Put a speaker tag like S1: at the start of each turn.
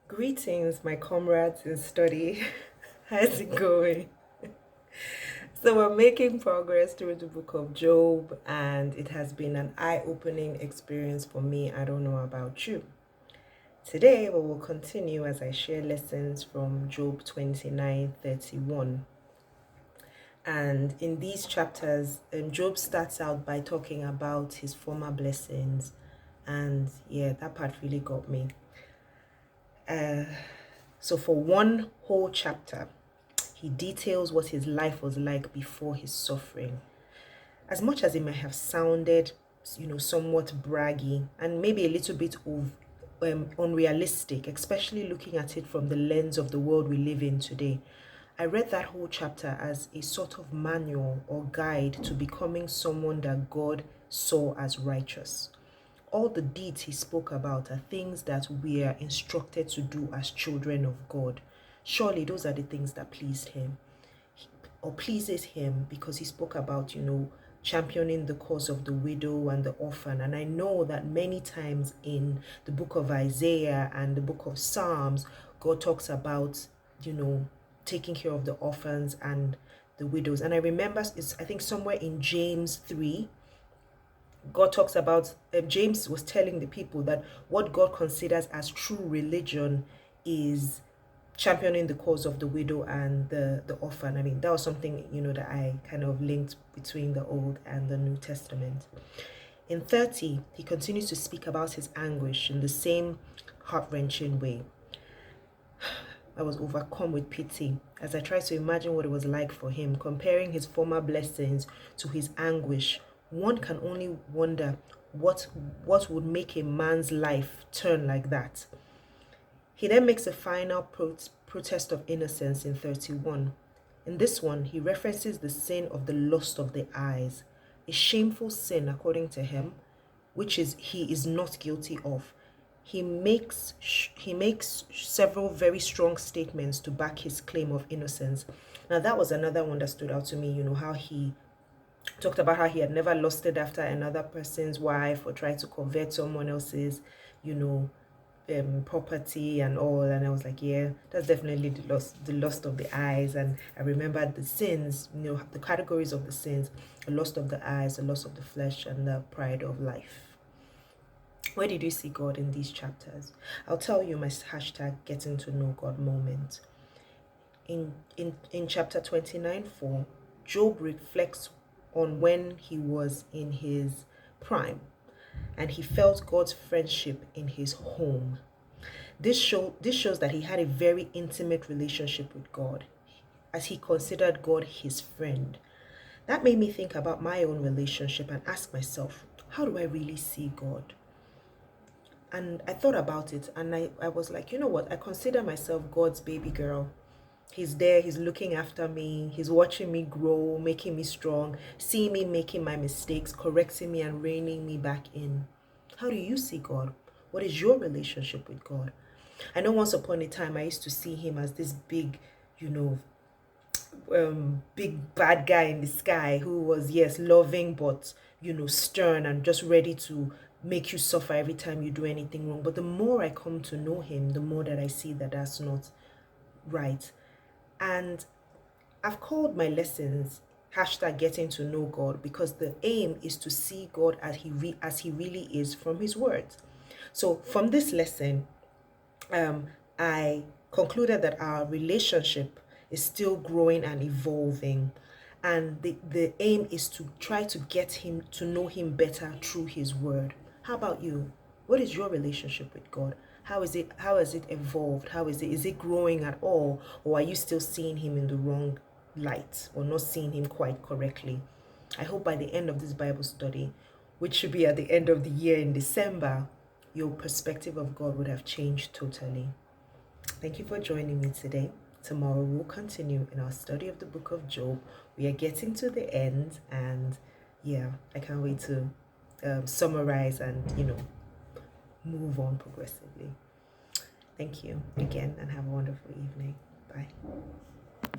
S1: Greetings, my comrades in study. How's it going? So, we're making progress through the book of Job, and it has been an eye opening experience for me. I don't know about you. Today, we will continue as I share lessons from Job 29:31. And in these chapters, Job starts out by talking about his former blessings. And yeah, that part really got me. So, for one whole chapter, he details what his life was like before his suffering. As much as it may have sounded, somewhat braggy and maybe a little bit of unrealistic, especially looking at it from the lens of the world we live in today, I read that whole chapter as a sort of manual or guide to becoming someone that God saw as righteous. All the deeds he spoke about are things that we are instructed to do as children of God. Surely those are the things that pleased him or pleases him, because he spoke about, championing the cause of the widow and the orphan. And I know that many times in the book of Isaiah and the book of Psalms, God talks about, taking care of the orphans and the widows. And I remember I think somewhere in James 3, God talks about, James was telling the people that what God considers as true religion is championing the cause of the widow and the orphan. I mean, that was something, that I kind of linked between the Old and the New Testament. In 30, he continues to speak about his anguish in the same heart-wrenching way. I was overcome with pity as I tried to imagine what it was like for him, comparing his former blessings to his anguish. One can only wonder what would make a man's life turn like that. He then makes a final protest of innocence in 31. In this one, he references the sin of the lust of the eyes, a shameful sin according to him, which he is not guilty of. He makes several very strong statements to back his claim of innocence. Now, that was another one that stood out to me, how he talked about how he had never lusted after another person's wife or tried to covet someone else's, property and all. And I was like, yeah, that's definitely the lust of the eyes. And I remembered the sins, the categories of the sins: the lust of the eyes, the lust of the flesh, and the pride of life. Where did you see God in these chapters? I'll tell you my hashtag getting to know God moment. In chapter 29:4, Job reflects on when he was in his prime and he felt God's friendship in his home. This shows that he had a very intimate relationship with God, as he considered God his friend. That made me think about my own relationship and ask myself, how do I really see God? And I thought about it, and I was like, you know what? I consider myself God's baby girl. He's there, he's looking after me, he's watching me grow, making me strong, seeing me making my mistakes, correcting me and reining me back in. How do you see God? What is your relationship with God? I know once upon a time I used to see him as this big, big bad guy in the sky who was, yes, loving, but, stern and just ready to make you suffer every time you do anything wrong. But the more I come to know him, the more that I see that that's not right. And I've called my lessons hashtag getting to know God, because the aim is to see God as he really is from his words. So from this lesson, I concluded that our relationship is still growing and evolving, and the aim is to try to get him to know him better through his word. How about you? What is your relationship with God? How has it evolved? Is it growing at all, or are you still seeing him in the wrong light or not seeing him quite correctly? I hope by the end of this Bible study, which should be at the end of the year in December, your perspective of God would have changed totally. Thank you for joining me today. Tomorrow we'll continue in our study of the book of Job. We are getting to the end, and yeah, I can't wait to summarize and, move on progressively. Thank you again, and have a wonderful evening. Bye.